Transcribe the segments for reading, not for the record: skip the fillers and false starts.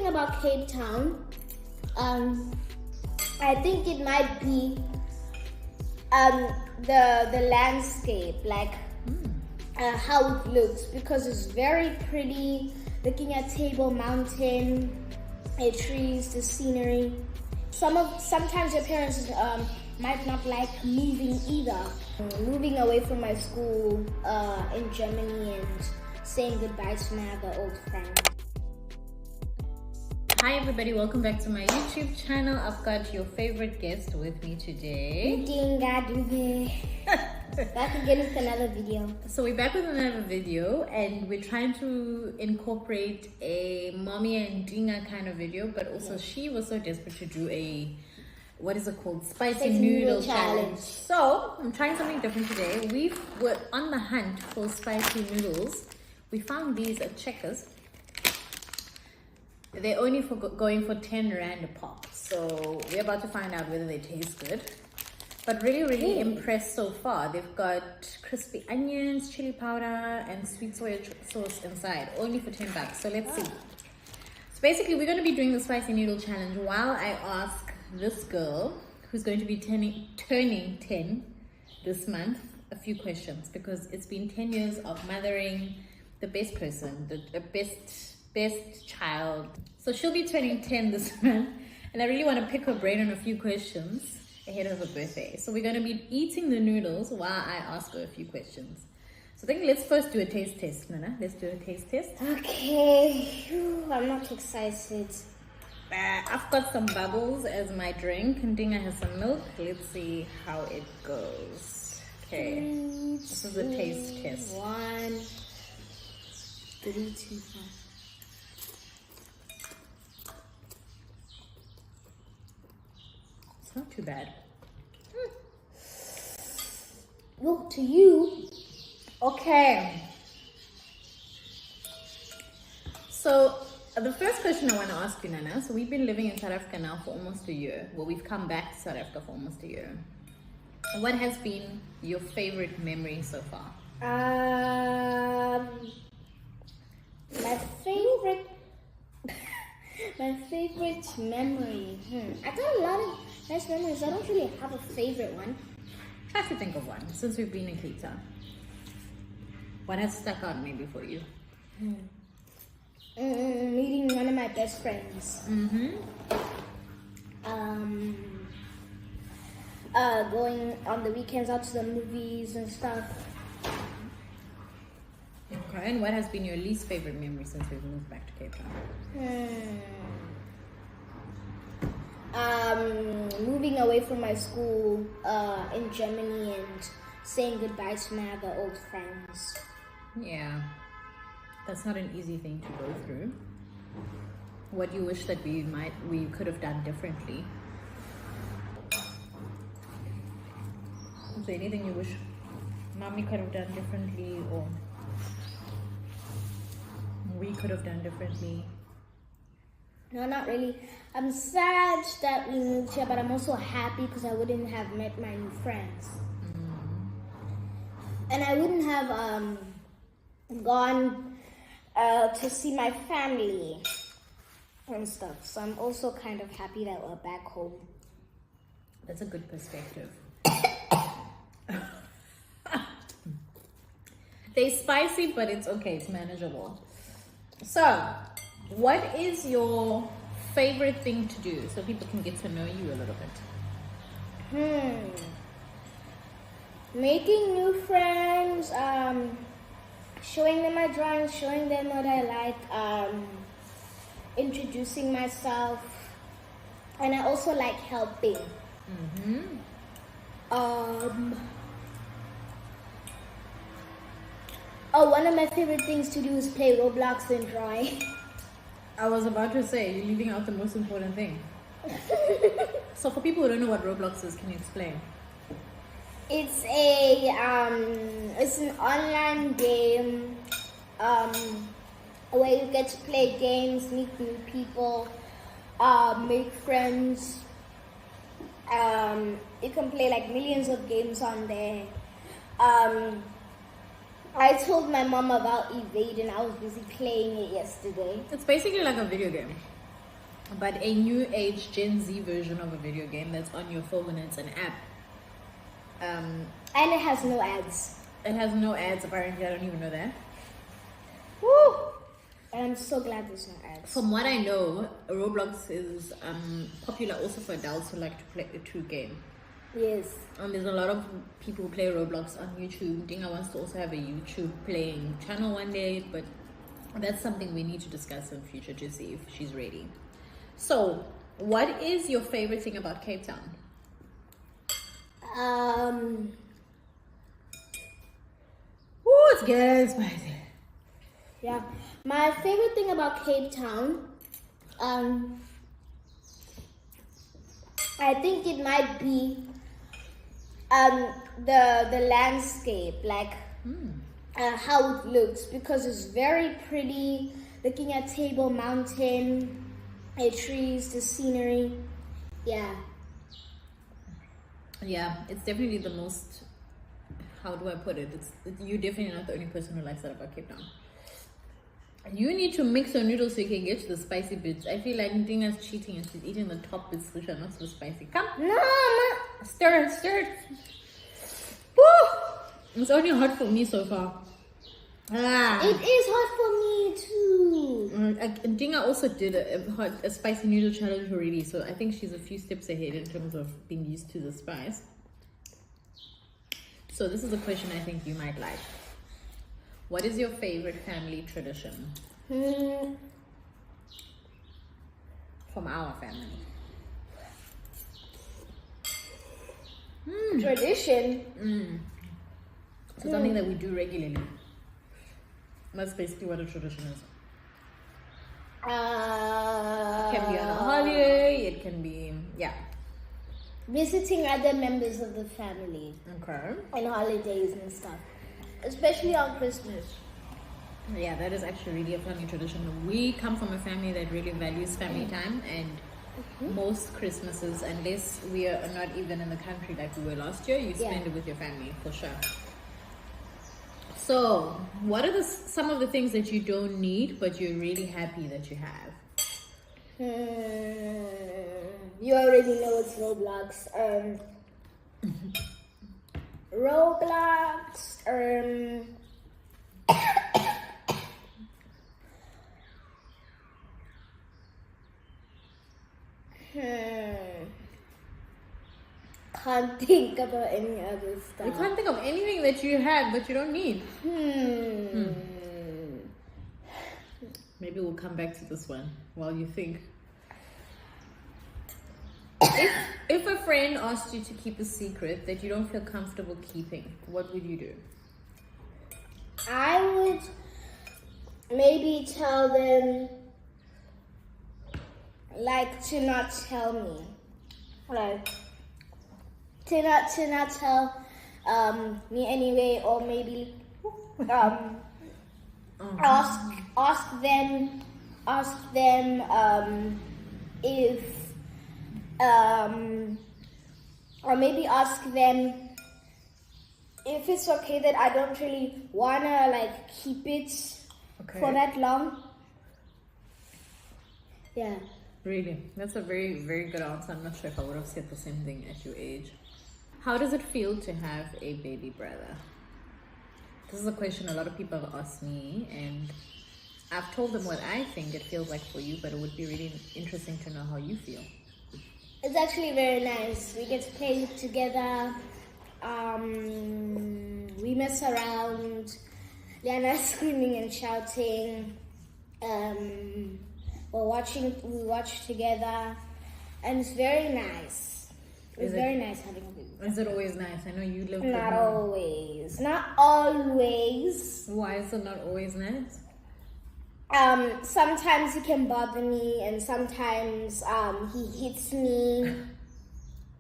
about Cape Town, I think it might be the landscape, like how it looks, because it's very pretty. Looking at Table Mountain, the trees, the scenery. Sometimes your parents might not like moving either. Moving away from my school in Germany and saying goodbye to my other old friends. Hi everybody, welcome back to my YouTube channel. I've got your favorite guest with me today. Ntinga, back again with another video. So we're back with another video and we're trying to incorporate a mommy and Ntinga kind of video, but also she was so desperate to do a, what is it called? Spicy noodle challenge. So I'm trying something different today. We were on the hunt for spicy noodles. We found these at Checkers. They're only going for 10 Rand a pop. So we're about to find out whether they taste good. But really impressed so far. They've got crispy onions, chili powder, and sweet soy sauce inside. Only for 10 bucks. So let's see. So basically, we're going to be doing the spicy noodle challenge while I ask this girl, who's going to be turning 10 this month, a few questions. Because it's been 10 years of mothering the best person, the best child. So she'll be turning 10 this month, and I really want to pick her brain on a few questions ahead of her birthday. So we're going to be eating the noodles while I ask her a few questions. So I think let's first do a taste test, Nana. Let's do a taste test. Okay. I'm not excited. I've got some bubbles as my drink. Ntinga has some milk. Let's see how it goes. Okay. This is a taste test. 1, 3, 2, 5. It's not too bad. Look to you. Okay. So the first question I want to ask you, Nana. So we've been living in South Africa now for almost a year. Well, we've come back to South Africa for almost a year. What has been your favorite memory so far? My favorite memory. I got a lot of nice memories. I don't really have a favorite one. Try to think of one since we've been in Cape Town. What has stuck out maybe for you? Meeting one of my best friends. Going on the weekends out to the movies and stuff. Okay, and what has been your least favorite memory since we've moved back to Cape Town? Moving away from my school in Germany and saying goodbye to my other old friends. Yeah, that's not an easy thing to go through. What do you wish that we could have done differently? Is there anything you wish mommy could have done differently, or we could have done differently? No, not really. I'm sad that we moved here, but I'm also happy because I wouldn't have met my new friends. And I wouldn't have gone to see my family and stuff. So I'm also kind of happy that we're back home. That's a good perspective. They're spicy, but it's okay. It's manageable. So, what is your favorite thing to do so people can get to know you a little bit? Making new friends, showing them my drawings, showing them what I like, introducing myself, and I also like helping. One of my favorite things to do is play Roblox and drawing. I was about to say, you're leaving out the most important thing. So for people who don't know what Roblox is, can you explain? It's an online game where you get to play games, meet new people, make friends. You can play like millions of games on there. I told my mom about Evade and I was busy playing it yesterday. It's basically like a video game. but a new age Gen Z version of a video game that's on your phone and it's an app. And it has no ads. It has no ads apparently. I don't even know that. Woo! And I'm so glad there's no ads. From what I know, Roblox is popular also for adults who like to game. Yes. And there's a lot of people who play Roblox on YouTube. Ntinga wants to also have a YouTube playing channel one day, but that's something we need to discuss in future to see if she's ready. So, what is your favorite thing about Cape Town? It's good, spicy. Yeah, my favorite thing about Cape Town, I think it might be the landscape, like how it looks, because it's very pretty. Looking at Table Mountain, the trees, the scenery. Yeah. Yeah, it's definitely the most. How do I put it? You're definitely not the only person who likes that about Cape Town. You need to mix your noodles so you can get to the spicy bits. I feel like Ntinga's cheating and she's eating the top bits which are not so spicy. Come. No, Mama. Stir it, stir it. Woo! It's only hot for me so far. It is hot for me too. Ntinga also did a spicy noodle challenge already, so I think she's a few steps ahead in terms of being used to the spice. So this is a question I think you might like. What is your favorite family tradition? From our family. Tradition? So something that we do regularly. That's basically what a tradition is. It can be on a holiday, it can be, yeah. Visiting other members of the family. Okay. On holidays and stuff. Especially on Christmas. Yeah, that is actually really a family tradition. We come from a family that really values family time, and most Christmases, unless we are not even in the country like we were last year, you spend it with your family for sure. So, what are some of the things that you don't need but you're really happy that you have? You already know it's Roblox. Roblox. Can't think about any other stuff. You can't think of anything that you have but you don't need. Maybe we'll come back to this one while you think. If a friend asked you to keep a secret that you don't feel comfortable keeping, what would you do? I would maybe tell them, like, to not tell me. Like, to not tell me anyway, or maybe ask them if or maybe ask them if it's okay that I don't really wanna like keep it for that long. Yeah. Really? That's a very, very good answer. I'm not sure if I would have said the same thing at your age. How does it feel to have a baby brother? This is a question a lot of people have asked me, and I've told them what I think it feels like for you, but it would be really interesting to know how you feel. It's actually very nice. We get to play together. We mess around. Liana's screaming and shouting. We watch together, and it's very nice. It's very nice having a baby. Is it always nice? I know you live. Not always. Not always. Why is it not always nice? Sometimes he can bother me, and sometimes he hits me,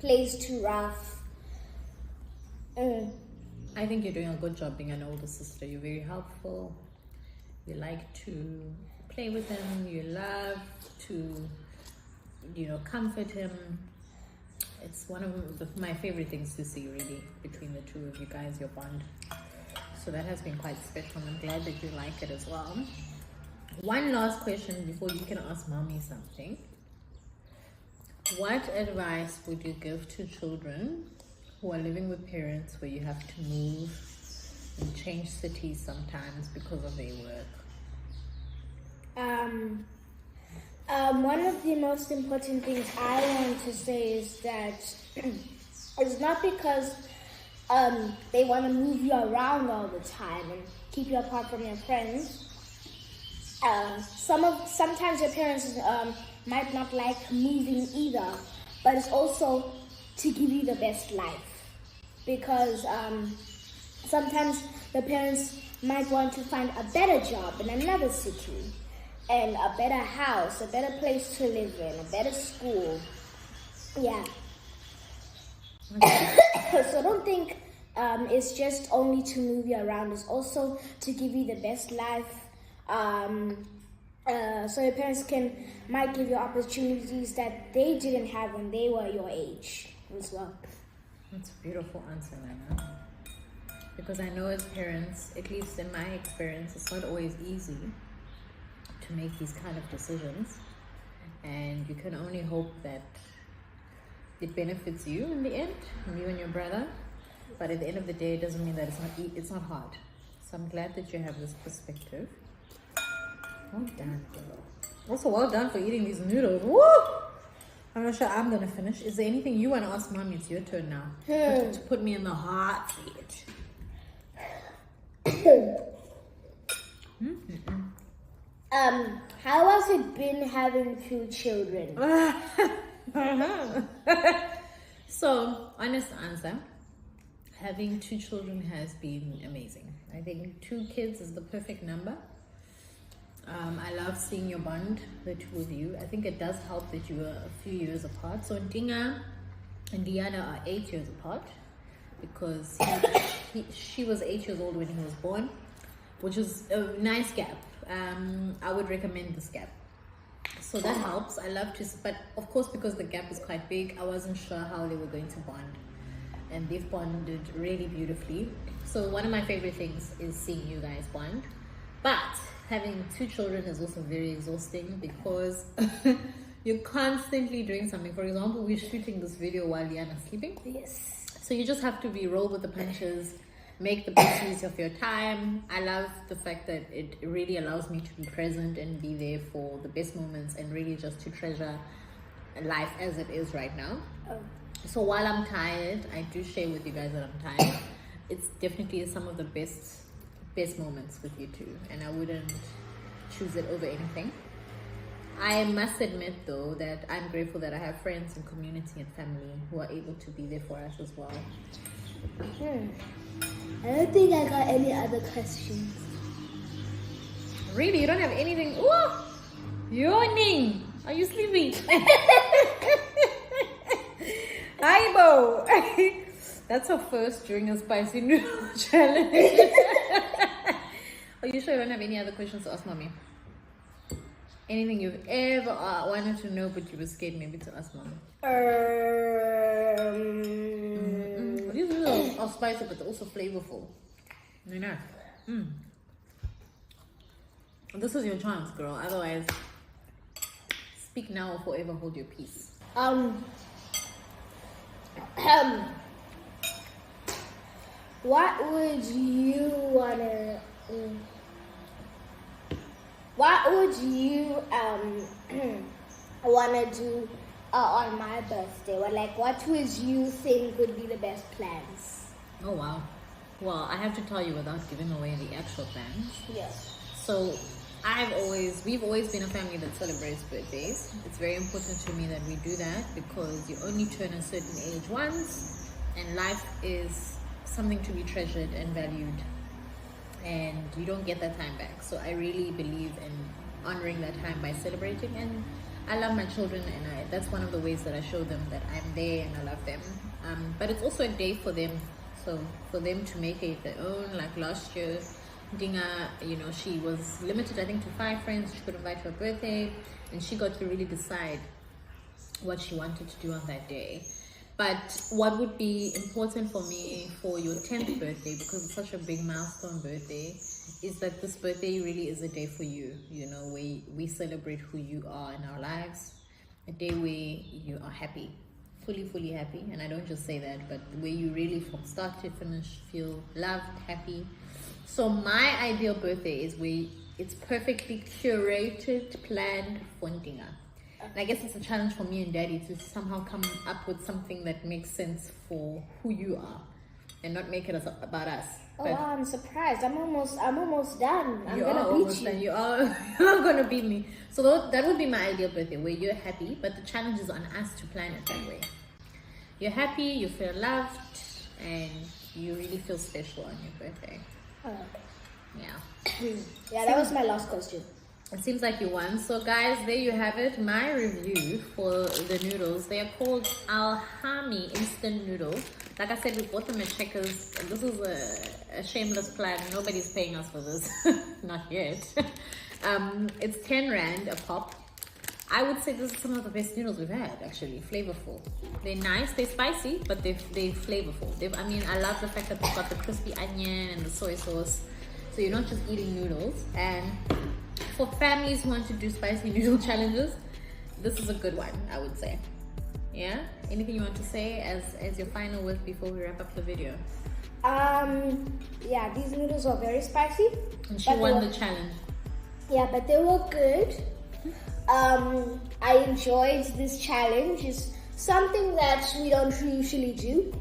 plays too rough. I think you're doing a good job being an older sister. You're very helpful. You like to play with him. You love to, comfort him. It's one of my favorite things to see, really, between the two of you guys, your bond. So that has been quite special. I'm glad that you like it as well. One last question before you can ask mommy something. What advice would you give to children who are living with parents where you have to move and change cities sometimes because of their work? One of the most important things I want to say is that it's not because they want to move you around all the time and keep you apart from your friends. Sometimes your parents might not like moving either, but it's also to give you the best life, because sometimes the parents might want to find a better job in another city, and a better house, a better place to live in, a better school. Yeah. So don't think it's just only to move you around. It's also to give you the best life. So your parents might give you opportunities that they didn't have when they were your age as well. That's a beautiful answer, Nana. Because I know as parents, at least in my experience, it's not always easy to make these kind of decisions, and you can only hope that it benefits you in the end, you and your brother. But at the end of the day, it doesn't mean that it's not hard. So I'm glad that you have this perspective. Well done, girl. Also, well done for eating these noodles. Woo! I'm not sure I'm gonna finish. Is there anything you want to ask Mommy? It's your turn now. To put me in the hot seat. How has it been having 2 children? So, honest answer, having 2 children has been amazing. I think 2 kids is the perfect number. I love seeing your bond, the 2 of you. I think it does help that you are a few years apart. So Ntinga and Diana are 8 years apart, because she was 8 years old when he was born, which is a nice gap. I would recommend this gap. So that helps. I love to, but of course, because the gap is quite big, I wasn't sure how they were going to bond. And they've bonded really beautifully. So one of my favorite things is seeing you guys bond. But having 2 children is also very exhausting, because you're constantly doing something. For example, we're shooting this video while Liana's sleeping. Yes. So you just have to roll with the punches, make the best use of your time. I love the fact that it really allows me to be present and be there for the best moments, and really just to treasure life as it is right now. So while I'm tired, I do share with you guys that I'm tired. It's definitely some of the best moments with you two, and I wouldn't choose it over anything. I must admit though that I'm grateful that I have friends and community and family who are able to be there for us as well. I don't think I got any other questions. Really? You don't have anything? Ooh! Yawning! Are you sleeping? Hi, Bo! That's her first during a spicy noodle challenge. Are you sure you don't have any other questions to ask Mommy? Anything you've ever wanted to know but you were scared maybe to ask Mommy? These noodles are spicy but also flavorful. You know? This is your chance, girl. Otherwise, speak now or forever hold your peace. What would you wanna? What would you wanna do on my birthday? Or like, what would you think would be the best plans? Oh wow. Well, I have to tell you without giving away the actual plans. Yes. So we've always been a family that celebrates birthdays. It's very important to me that we do that, because you only turn a certain age once, and life is something to be treasured and valued, and you don't get that time back. So I really believe in honoring that time by celebrating, and I love my children, and that's one of the ways that I show them that I'm there and I love them. But it's also a day for them, so for them to make it their own. Like last year, Ntinga, she was limited, I think, to 5 friends she could invite to her birthday, and she got to really decide what she wanted to do on that day. But what would be important for me for your 10th birthday, because it's such a big milestone birthday, is that this birthday really is a day for you, where we celebrate who you are in our lives. a day where you are happy, fully happy. And I don't just say that, but where you really from start to finish feel loved, happy. So my ideal birthday is where it's perfectly curated, planned for Ntinga. And I guess it's a challenge for me and Daddy to somehow come up with something that makes sense for who you are and not make it about us. Oh wow, I'm surprised. I'm almost done. I'm you gonna are beat almost you. done. You're gonna beat me. So that would be my ideal birthday, where you're happy, but the challenge is on us to plan it that way. You're happy, you feel loved, and you really feel special on your birthday. Oh. Yeah. Yeah, that was my last question. It seems like you won. So guys, there you have it. My review for the noodles. They are called Alhami instant noodles. Like I said, we bought them at Checkers. And this is a shameless plug. Nobody's paying us for this. Not yet. It's 10 Rand a pop. I would say this is some of the best noodles we've had, actually. Flavorful. They're nice, they're spicy, but they're flavorful. I love the fact that they've got the crispy onion and the soy sauce. So you're not just eating noodles. And for families who want to do spicy noodle challenges, this is a good one, I would say. Yeah? Anything you want to say as your final word before we wrap up the video? Yeah, these noodles are very spicy. And she won the challenge. Yeah, but they were good. I enjoyed this challenge. It's something that we don't usually do.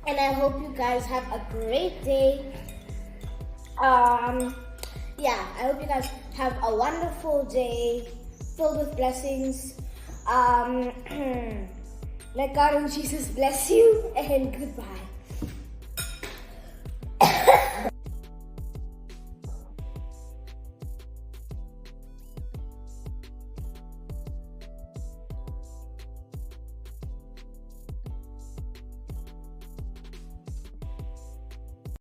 And I hope you guys have a great day. Yeah, I hope you guys have a wonderful day filled with blessings. Let God and Jesus bless you, and goodbye.